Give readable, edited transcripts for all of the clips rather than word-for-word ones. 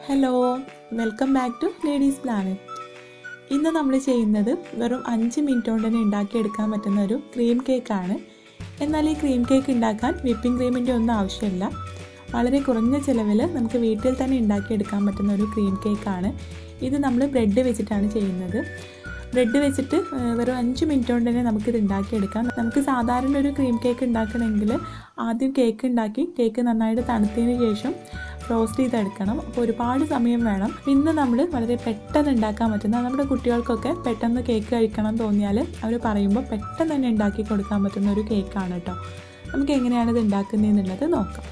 Hello, welcome back to ladies planet. ഇന്ന് നമ്മൾ ചെയ്യുന്നത് വെറും 5 മിനിറ്റ് കൊണ്ട് തന്നെ ഉണ്ടാക്കിയെടുക്കാൻ പറ്റുന്ന ഒരു ക്രീം കേക്കാണ്. എന്നാൽ ഈ ക്രീം കേക്ക് ഉണ്ടാക്കാൻ വിപ്പിംഗ് ക്രീമിൻ്റെ ഒന്നും ആവശ്യമില്ല. വളരെ കുറഞ്ഞ ചിലവിൽ നമുക്ക് വീട്ടിൽ തന്നെ ഉണ്ടാക്കിയെടുക്കാൻ പറ്റുന്ന ഒരു ക്രീം കേക്കാണ്. ഇത് നമ്മൾ ബ്രെഡ് വെച്ചിട്ടാണ് ചെയ്യുന്നത്. ബ്രെഡ് വെച്ചിട്ട് വെറും 5 മിനിറ്റ് കൊണ്ട് തന്നെ നമുക്കിത് ഉണ്ടാക്കിയെടുക്കാം. നമുക്ക് സാധാരണ ഒരു ക്രീം കേക്ക് ഉണ്ടാക്കണമെങ്കിൽ ആദ്യം കേക്ക് ഉണ്ടാക്കി കേക്ക് നന്നായിട്ട് തണുത്തതിന് ശേഷം റോസ്റ്റ് ചെയ്തെടുക്കണം. അപ്പോൾ ഒരുപാട് സമയം വേണം. ഇന്ന് നമ്മൾ വളരെ പെട്ടെന്ന് ഉണ്ടാക്കാൻ പറ്റുന്ന, നമ്മുടെ കുട്ടികൾക്കൊക്കെ പെട്ടെന്ന് കേക്ക് കഴിക്കണം തോന്നിയാൽ അവർ പറയുമ്പോൾ പെട്ടെന്ന് തന്നെ ഉണ്ടാക്കി കൊടുക്കാൻ പറ്റുന്ന ഒരു കേക്കാണ് കേട്ടോ. നമുക്ക് എങ്ങനെയാണ് ഇത് ഉണ്ടാക്കുന്നതെന്നുള്ളത് നോക്കാം.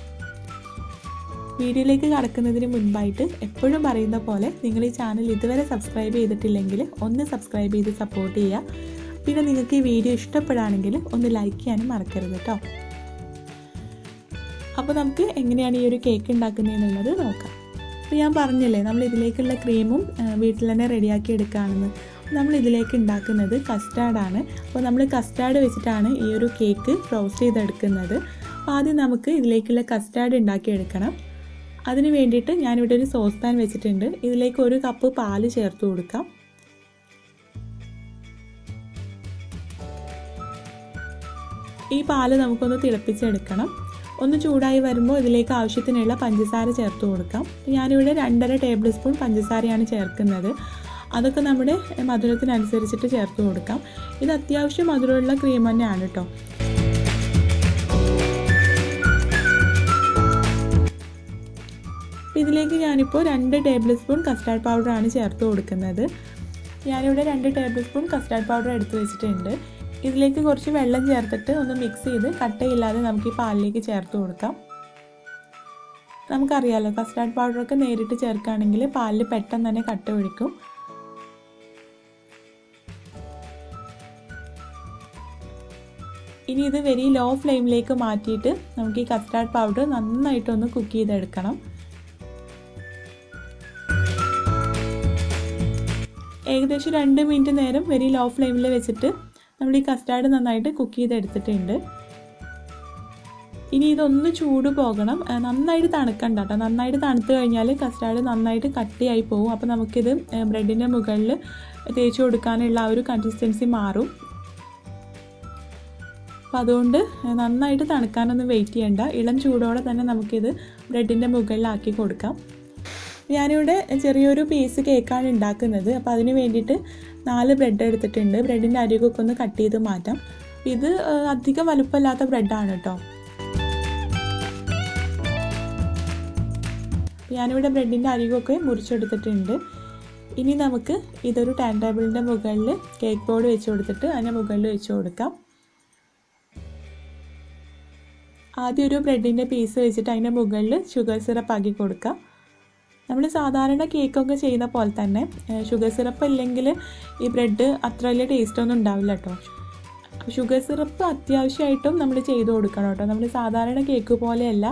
വീഡിയോയിലേക്ക് കടക്കുന്നതിന് മുൻപായിട്ട് എപ്പോഴും പറയുന്ന പോലെ നിങ്ങൾ ഈ ചാനൽ ഇതുവരെ സബ്സ്ക്രൈബ് ചെയ്തിട്ടില്ലെങ്കിൽ ഒന്ന് സബ്സ്ക്രൈബ് ചെയ്ത് സപ്പോർട്ട് ചെയ്യുക. പിന്നെ നിങ്ങൾക്ക് ഈ വീഡിയോ ഇഷ്ടപ്പെടുകയാണെങ്കിൽ ഒന്ന് ലൈക്ക് ചെയ്യാനും മറക്കരുത് കേട്ടോ. അപ്പോൾ നമുക്ക് എങ്ങനെയാണ് ഈ ഒരു കേക്ക് ഉണ്ടാക്കുന്നതെന്നുള്ളത് നോക്കാം. അപ്പോൾ ഞാൻ പറഞ്ഞില്ലേ, നമ്മൾ ഇതിലേക്കുള്ള ക്രീമും വീട്ടിൽ തന്നെ റെഡിയാക്കി എടുക്കുകയാണെന്ന്. നമ്മൾ ഇതിലേക്ക് ഉണ്ടാക്കുന്നത് കസ്റ്റാർഡാണ്. അപ്പോൾ നമ്മൾ കസ്റ്റാർഡ് വെച്ചിട്ടാണ് ഈ ഒരു കേക്ക് റോസ്റ്റ് ചെയ്തെടുക്കുന്നത്. ആദ്യം നമുക്ക് ഇതിലേക്കുള്ള കസ്റ്റാർഡ് ഉണ്ടാക്കിയെടുക്കണം. അതിന് വേണ്ടിയിട്ട് ഞാനിവിടെ ഒരു സോസ് പാൻ വെച്ചിട്ടുണ്ട്. ഇതിലേക്ക് 1 കപ്പ് പാല് ചേർത്ത് കൊടുക്കാം. ഈ പാല് നമുക്കൊന്ന് തിളപ്പിച്ചെടുക്കണം. ഒന്ന് ചൂടായി വരുമ്പോൾ ഇതിലേക്ക് ആവശ്യത്തിനുള്ള പഞ്ചസാര ചേർത്ത് കൊടുക്കാം. ഞാനിവിടെ 2.5 ടേബിൾ സ്പൂൺ പഞ്ചസാരയാണ് ചേർക്കുന്നത്. അതൊക്കെ നമ്മുടെ മധുരത്തിനനുസരിച്ചിട്ട് ചേർത്ത് കൊടുക്കാം. ഇത് അത്യാവശ്യം മധുരമുള്ള ക്രീം തന്നെയാണ് കേട്ടോ. ഇതിലേക്ക് ഞാനിപ്പോൾ 2 ടേബിൾ സ്പൂൺ കസ്റ്റാർഡ് പൗഡറാണ് ചേർത്ത് കൊടുക്കുന്നത്. ഞാനിവിടെ 2 ടേബിൾ സ്പൂൺ കസ്റ്റാർഡ് പൗഡർ എടുത്ത് വെച്ചിട്ടുണ്ട്. ഇതിലേക്ക് കുറച്ച് വെള്ളം ചേർത്തിട്ട് ഒന്ന് മിക്സ് ചെയ്ത് കട്ടയില്ലാതെ നമുക്ക് ഈ പാലിലേക്ക് ചേർത്ത് കൊടുക്കാം. നമുക്കറിയാമല്ലോ, കസ്റ്റാർഡ് പൗഡറൊക്കെ നേരിട്ട് ചേർക്കുകയാണെങ്കിൽ പാലിൽ പെട്ടെന്ന് തന്നെ കട്ട പിടിക്കും. ഇനി ഇത് വെരി ലോ ഫ്ലെയിമിലേക്ക് മാറ്റിയിട്ട് നമുക്ക് ഈ കസ്റ്റാർഡ് പൗഡർ നന്നായിട്ടൊന്ന് കുക്ക് ചെയ്തെടുക്കണം. ഏകദേശം 2 മിനിറ്റ് നേരം വെരി ലോ ഫ്ലെയിമിൽ വെച്ചിട്ട് നമ്മൾ ഈ കസ്റ്റാർഡ് നന്നായിട്ട് കുക്ക് ചെയ്തെടുത്തിട്ടുണ്ട്. ഇനി ഇതൊന്ന് ചൂട് പോകണം. നന്നായിട്ട് തണുക്കണ്ട കേട്ടോ. നന്നായിട്ട് തണുത്ത് കഴിഞ്ഞാൽ കസ്റ്റാർഡ് നന്നായിട്ട് കട്ടിയായി പോകും. അപ്പോൾ നമുക്കിത് ബ്രെഡിൻ്റെ മുകളിൽ തേച്ച് കൊടുക്കാനുള്ള ആ ഒരു കൺസിസ്റ്റൻസി മാറും. അപ്പോൾ അതുകൊണ്ട് നന്നായിട്ട് തണുക്കാനൊന്നും വെയിറ്റ് ചെയ്യണ്ട. ഇളം ചൂടോടെ തന്നെ നമുക്കിത് ബ്രെഡിൻ്റെ മുകളിലാക്കി കൊടുക്കാം. ഞാനിവിടെ ചെറിയൊരു പീസ് കേക്കാണ് ഉണ്ടാക്കുന്നത്. അപ്പോൾ അതിന് വേണ്ടിയിട്ട് 4 ബ്രെഡ് എടുത്തിട്ടുണ്ട്. ബ്രെഡിൻ്റെ അരികൊക്കെ ഒന്ന് കട്ട് ചെയ്ത് മാറ്റാം. ഇത് അധികം വലുപ്പമില്ലാത്ത ബ്രെഡാണ് കേട്ടോ. ഞാനിവിടെ ബ്രെഡിൻ്റെ അരികൊക്കെ മുറിച്ചെടുത്തിട്ടുണ്ട്. ഇനി നമുക്ക് ഇതൊരു ടേൺ ടേബിളിൻ്റെ മുകളിൽ കേക്ക് ബോർഡ് വെച്ച് കൊടുത്തിട്ട് അതിൻ്റെ മുകളിൽ വെച്ച് കൊടുക്കാം. ആദ്യം ഒരു ബ്രെഡിൻ്റെ പീസ് വെച്ചിട്ട് അതിൻ്റെ മുകളിൽ ഷുഗർ സിറപ്പ് ആക്കി കൊടുക്കാം. നമ്മൾ സാധാരണ കേക്കൊക്കെ ചെയ്യുന്ന പോലെ തന്നെ ഷുഗർ സിറപ്പ് ഇല്ലെങ്കിൽ ഈ ബ്രെഡ് അത്ര വലിയ ടേസ്റ്റൊന്നും ഉണ്ടാവില്ല കേട്ടോ. ഷുഗർ സിറപ്പ് അത്യാവശ്യമായിട്ടും നമ്മൾ ചെയ്ത് കൊടുക്കണം കേട്ടോ. നമ്മൾ സാധാരണ കേക്ക് പോലെയല്ല,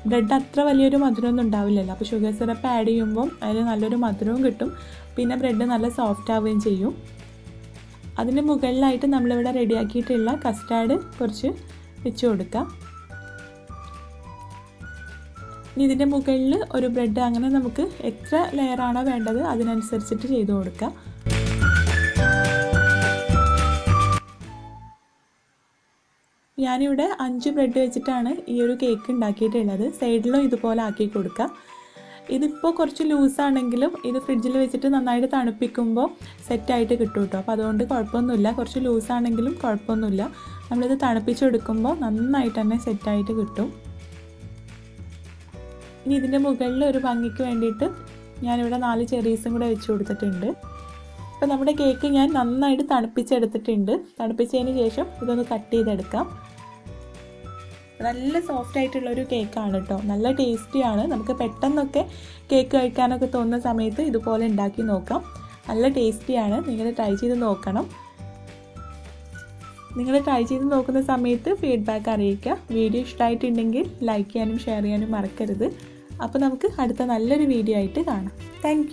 ബ്രെഡ് അത്ര വലിയൊരു മധുരമൊന്നും ഉണ്ടാവില്ലല്ലോ. അപ്പോൾ ഷുഗർ സിറപ്പ് ആഡ് ചെയ്യുമ്പോൾ അതിൽ നല്ലൊരു മധുരവും കിട്ടും. പിന്നെ ബ്രെഡ് നല്ല സോഫ്റ്റ് ആവുകയും ചെയ്യും. അതിന് മുകളിലായിട്ട് നമ്മളിവിടെ റെഡിയാക്കിയിട്ടുള്ള കസ്റ്റാർഡ് കുറച്ച് വെച്ച് കൊടുക്കാം. ഇനി ഇതിൻ്റെ മുകളിൽ ഒരു ബ്രെഡ്, അങ്ങനെ നമുക്ക് എത്ര ലെയറാണോ വേണ്ടത് അതിനനുസരിച്ചിട്ട് ചെയ്ത് കൊടുക്കാം. ഞാനിവിടെ 5 ബ്രെഡ് വെച്ചിട്ടാണ് ഈ ഒരു കേക്ക് ഉണ്ടാക്കിയിട്ടുള്ളത്. സൈഡിലും ഇതുപോലെ ആക്കി കൊടുക്കാം. ഇതിപ്പോൾ കുറച്ച് ലൂസാണെങ്കിലും ഇത് ഫ്രിഡ്ജിൽ വെച്ചിട്ട് നന്നായിട്ട് തണുപ്പിക്കുമ്പോൾ സെറ്റായിട്ട് കിട്ടും കേട്ടോ. അപ്പോൾ അതുകൊണ്ട് കുഴപ്പമൊന്നുമില്ല. കുറച്ച് ലൂസാണെങ്കിലും കുഴപ്പമൊന്നുമില്ല. നമ്മളിത് തണുപ്പിച്ചെടുക്കുമ്പോൾ നന്നായിട്ട് തന്നെ സെറ്റായിട്ട് കിട്ടും. ഇനി ഇതിൻ്റെ മുകളിൽ ഒരു ഭംഗിക്ക് വേണ്ടിയിട്ട് ഞാനിവിടെ 4 ചെറീസും കൂടെ വെച്ച് കൊടുത്തിട്ടുണ്ട്. അപ്പോൾ നമ്മുടെ കേക്ക് ഞാൻ നന്നായിട്ട് തണുപ്പിച്ചെടുത്തിട്ടുണ്ട്. തണുപ്പിച്ചതിന് ശേഷം ഇതൊന്ന് കട്ട് ചെയ്തെടുക്കാം. നല്ല സോഫ്റ്റ് ആയിട്ടുള്ളൊരു കേക്കാണ് കേട്ടോ. നല്ല ടേസ്റ്റിയാണ്. നമുക്ക് പെട്ടെന്നൊക്കെ കേക്ക് കഴിക്കാനൊക്കെ തോന്നുന്ന സമയത്ത് ഇതുപോലെ ഉണ്ടാക്കി നോക്കാം. നല്ല ടേസ്റ്റിയാണ്. നിങ്ങൾ ട്രൈ ചെയ്ത് നോക്കണം. നിങ്ങൾ ട്രൈ ചെയ്ത് നോക്കുന്ന സമയത്ത് ഫീഡ്ബാക്ക് അറിയിക്കുക. വീഡിയോ ഇഷ്ടമായിട്ടുണ്ടെങ്കിൽ ലൈക്ക് ചെയ്യാനും ഷെയർ ചെയ്യാനും മറക്കരുത്. അപ്പോൾ നമുക്ക് അടുത്ത നല്ലൊരു വീഡിയോ ആയിട്ട് കാണാം. താങ്ക്